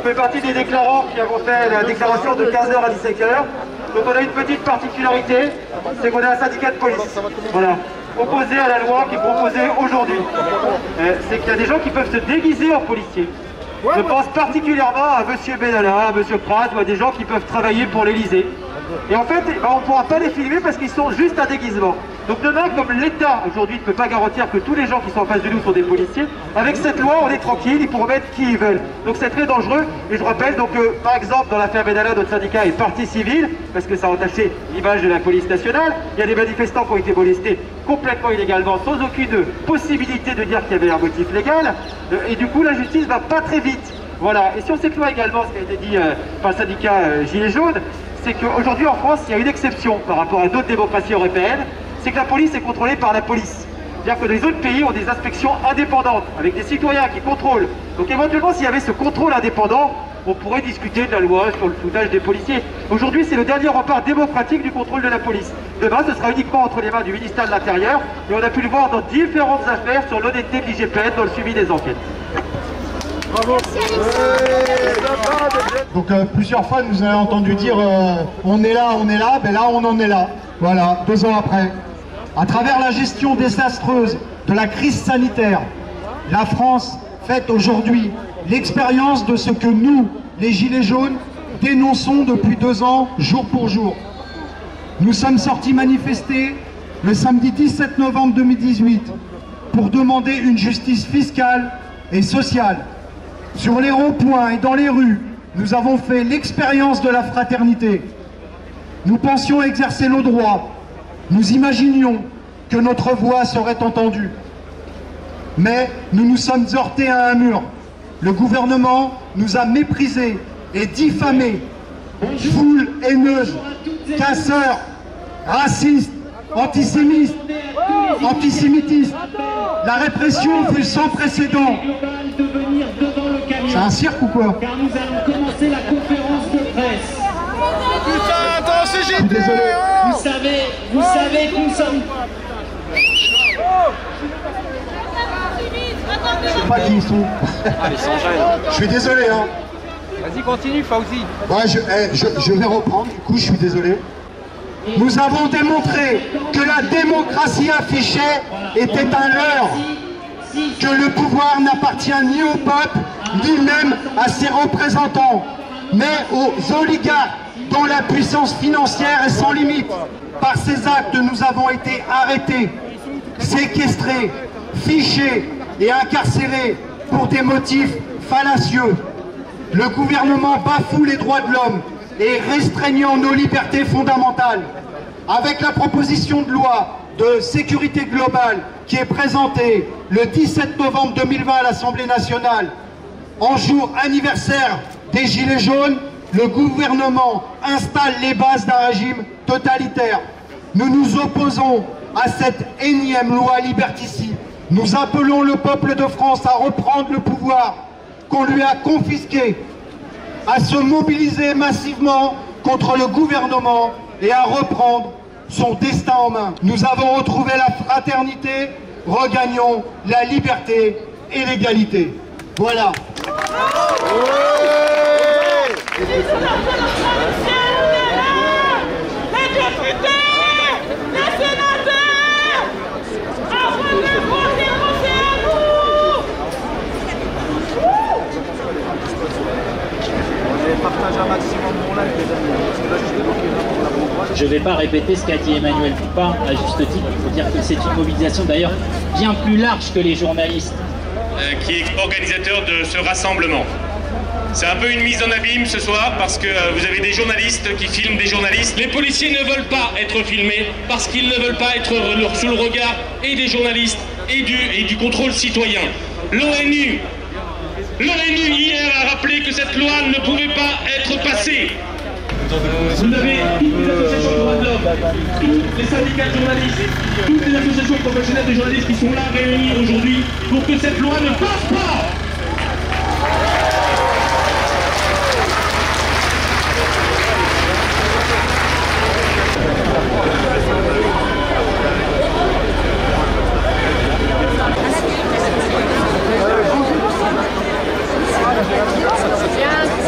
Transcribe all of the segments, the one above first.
fait partie des déclarants qui avons fait la déclaration de 15h à 17h. Donc on a une petite particularité, c'est qu'on a un syndicat de police. Voilà. Opposé à la loi qui est proposée aujourd'hui. C'est qu'il y a des gens qui peuvent se déguiser en policiers. Je pense particulièrement à M. Benalla, à M. Prat, ou à des gens qui peuvent travailler pour l'Elysée. Et en fait, on ne pourra pas les filmer parce qu'ils sont juste un déguisement. Donc demain, comme l'État aujourd'hui ne peut pas garantir que tous les gens qui sont en face de nous sont des policiers, avec cette loi, on est tranquille, ils pourront mettre qui ils veulent. Donc c'est très dangereux. Et je rappelle donc par exemple, dans l'affaire Benalla, notre syndicat est partie civile, parce que ça a entaché l'image de la police nationale. Il y a des manifestants qui ont été molestés complètement illégalement, sans aucune possibilité de dire qu'il y avait un motif légal. Et du coup, la justice va pas très vite. Voilà. Et si on s'écloie également, ce qui a été dit par le syndicat Gilets jaunes, c'est qu'aujourd'hui en France, il y a une exception par rapport à d'autres démocraties européennes, c'est que la police est contrôlée par la police. C'est-à-dire que les autres pays ont des inspections indépendantes, avec des citoyens qui contrôlent. Donc éventuellement, s'il y avait ce contrôle indépendant, on pourrait discuter de la loi sur le floutage des policiers. Aujourd'hui, c'est le dernier rempart démocratique du contrôle de la police. Demain, ce sera uniquement entre les mains du ministère de l'Intérieur, et on a pu le voir dans différentes affaires sur l'honnêteté de l'IGPN dans le suivi des enquêtes. Bravo. Donc plusieurs fois nous avons entendu dire on est là, ben là on en est là. Voilà, 2 ans après. À travers la gestion désastreuse de la crise sanitaire, la France fait aujourd'hui l'expérience de ce que nous, les Gilets jaunes, dénonçons depuis 2 ans, jour pour jour. Nous sommes sortis manifester le samedi 17 novembre 2018 pour demander une justice fiscale et sociale. Sur les ronds-points et dans les rues, nous avons fait l'expérience de la fraternité. Nous pensions exercer nos droits. Nous imaginions que notre voix serait entendue. Mais nous nous sommes heurtés à un mur. Le gouvernement nous a méprisés et diffamés. Foule haineuse, casseurs, racistes, antisémitistes. La répression fut sans précédent. C'est un cirque ou quoi? Car nous allons commencer la conférence de presse. Putain, attends, c'est JT. Désolé. Vous savez que nous sommes... Je sais pas qui ils sont. Je suis désolé, hein. Vas-y, continue, Fauzi. Ouais, je vais reprendre, du coup, je suis désolé. Nous avons démontré que la démocratie affichée était un leurre, que le pouvoir n'appartient ni au peuple, ni même à ses représentants, mais aux oligarques dont la puissance financière est sans limite. Par ces actes, nous avons été arrêtés, séquestrés, fichés et incarcérés pour des motifs fallacieux. Le gouvernement bafoue les droits de l'homme et restreignant nos libertés fondamentales. Avec la proposition de loi de sécurité globale qui est présentée le 17 novembre 2020 à l'Assemblée nationale, en jour anniversaire des Gilets jaunes, le gouvernement installe les bases d'un régime totalitaire. Nous nous opposons à cette énième loi liberticide. Nous appelons le peuple de France à reprendre le pouvoir qu'on lui a confisqué, à se mobiliser massivement contre le gouvernement et à reprendre son destin en main. Nous avons retrouvé la fraternité, regagnons la liberté et l'égalité. Voilà. Je ne vais pas répéter ce qu'a dit Emmanuel Poupin, à juste titre. Il faut dire que c'est une mobilisation d'ailleurs bien plus large que les journalistes. Qui est organisateur de ce rassemblement. C'est un peu une mise en abîme ce soir parce que vous avez des journalistes qui filment des journalistes. Les policiers ne veulent pas être filmés parce qu'ils ne veulent pas être sous le regard et des journalistes et du contrôle citoyen. L'ONU hier a rappelé que cette loi ne pouvait pas être passée. Vous avez toutes les associations de droits de l'homme, tous les syndicats de journalistes, toutes les associations professionnelles de journalistes qui sont là réunies aujourd'hui pour que cette loi ne passe pas. Bien.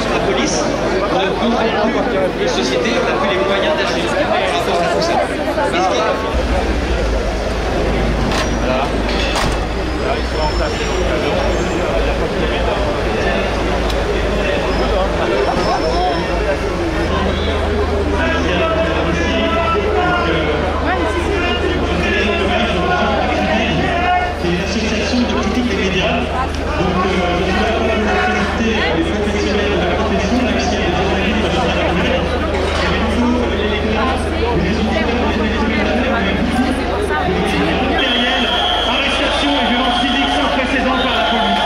sur la police, on ne comprend plus les sociétés, on n'a plus les moyens d'agir par rapport à tout ça. Qu'est-ce qui est... Voilà. Là, il faut remplacer le camion. C'est une association de critique des médias. Donc, je voudrais présenter les professionnels de la profession, même s'il y a des journalistes de la journée. C'est plutôt les lecteurs, les auditeurs, les téléspectateurs, matériel, arrestation et violence physique sans précédent par la police.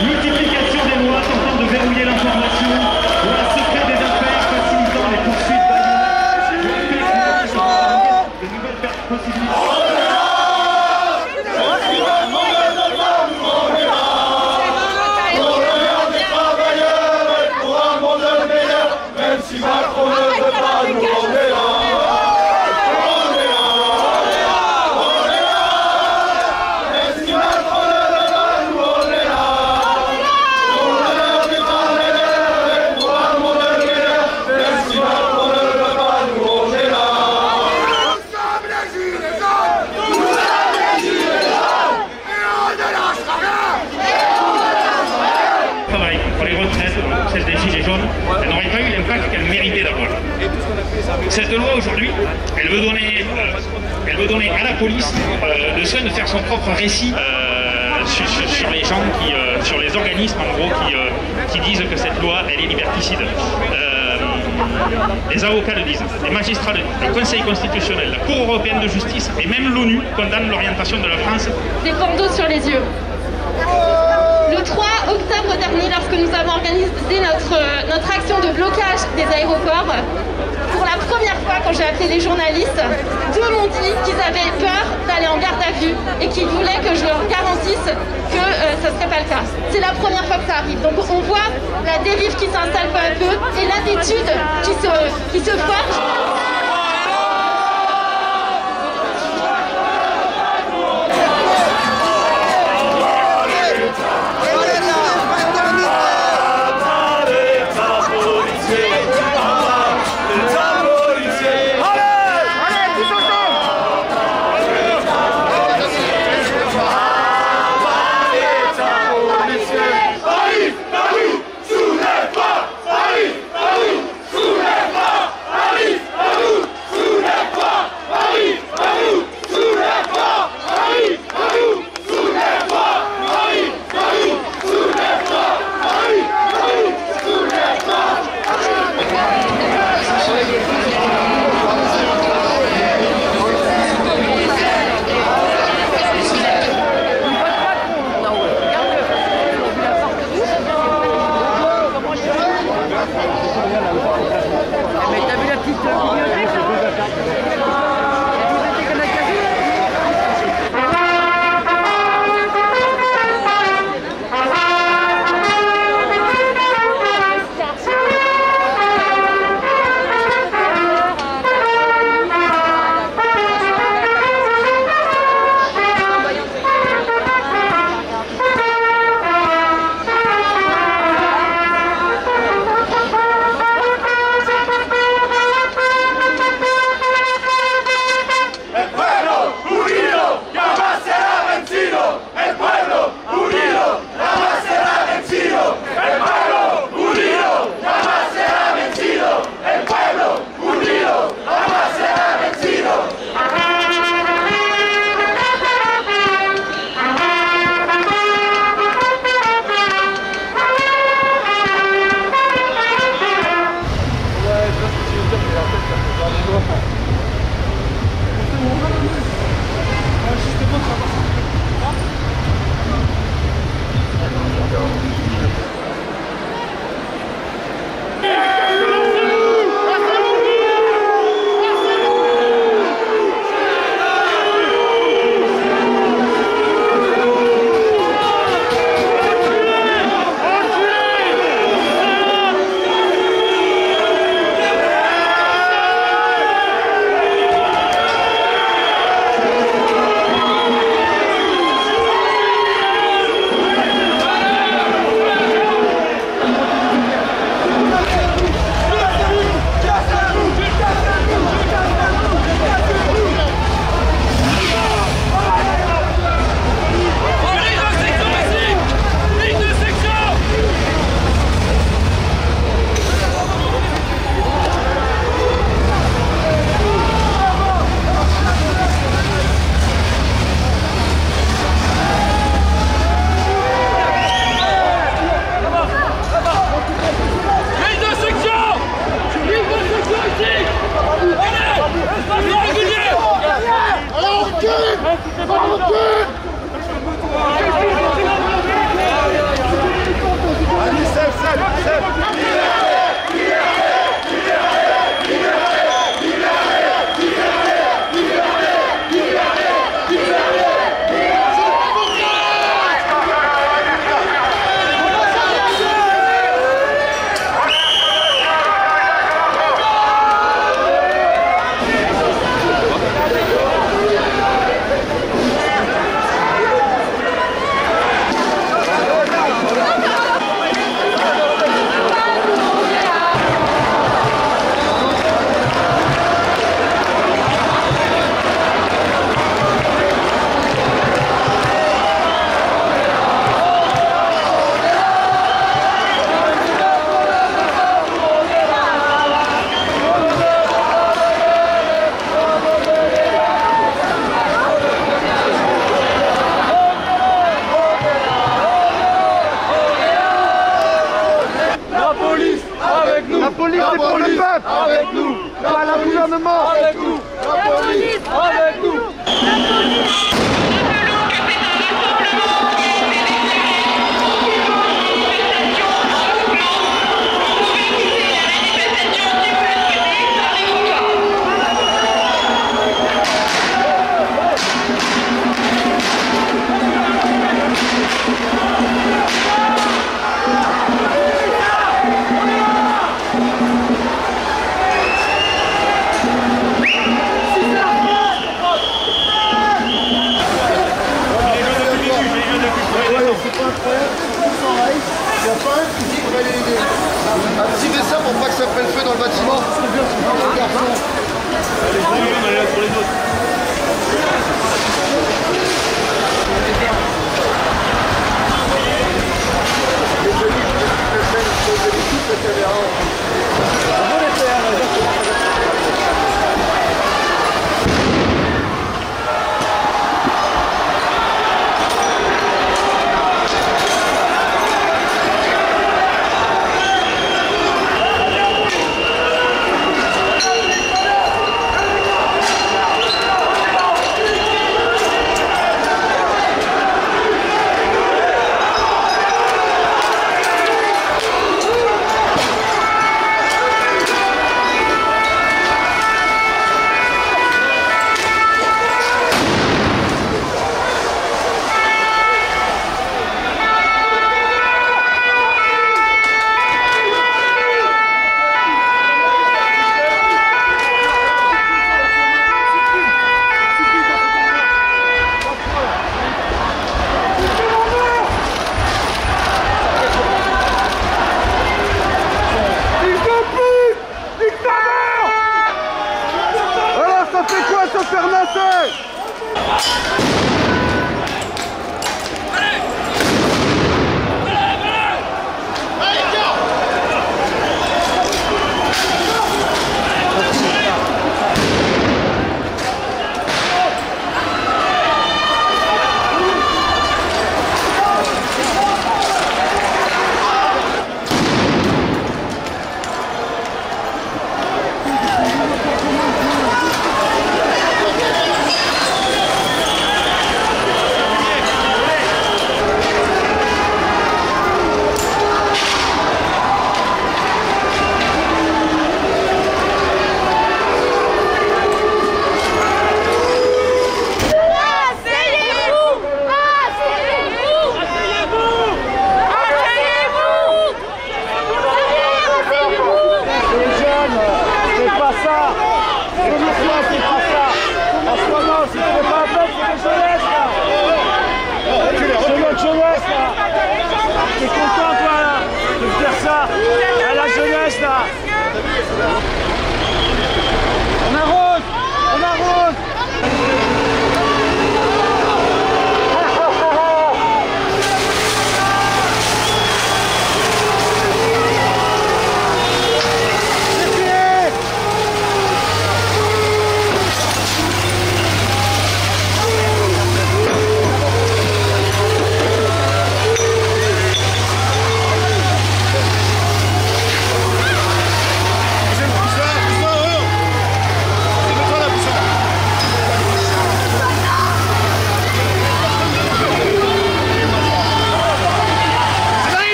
Multiplication des lois tentant de verrouiller l'information, loi secret des affaires facilitant les poursuites de nouvelles possibilités. Cette loi aujourd'hui, elle veut donner à la police le soin de faire son propre récit sur les gens sur les organismes en gros qui disent que cette loi elle est liberticide. Les avocats le disent, les magistrats le disent, le Conseil constitutionnel, la Cour européenne de justice et même l'ONU condamnent l'orientation de la France. Des bandeaux sur les yeux. Le 3 octobre dernier, lorsque nous avons organisé notre action de blocage des aéroports, pour la première fois, quand j'ai appelé les journalistes, deux m'ont dit qu'ils avaient peur d'aller en garde à vue et qu'ils voulaient que je leur garantisse que ça ne serait pas le cas. C'est la première fois que ça arrive. Donc on voit la dérive qui s'installe peu à peu et l'attitude qui se forge. Soulève-toi, police, c'est pour le peuple. Avec nous. Pas le gouvernement. Avec nous. La police. Avec nous. La police. Activez ça pour pas que ça prenne feu dans le bâtiment. Pour les autres.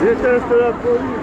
Déteste la police.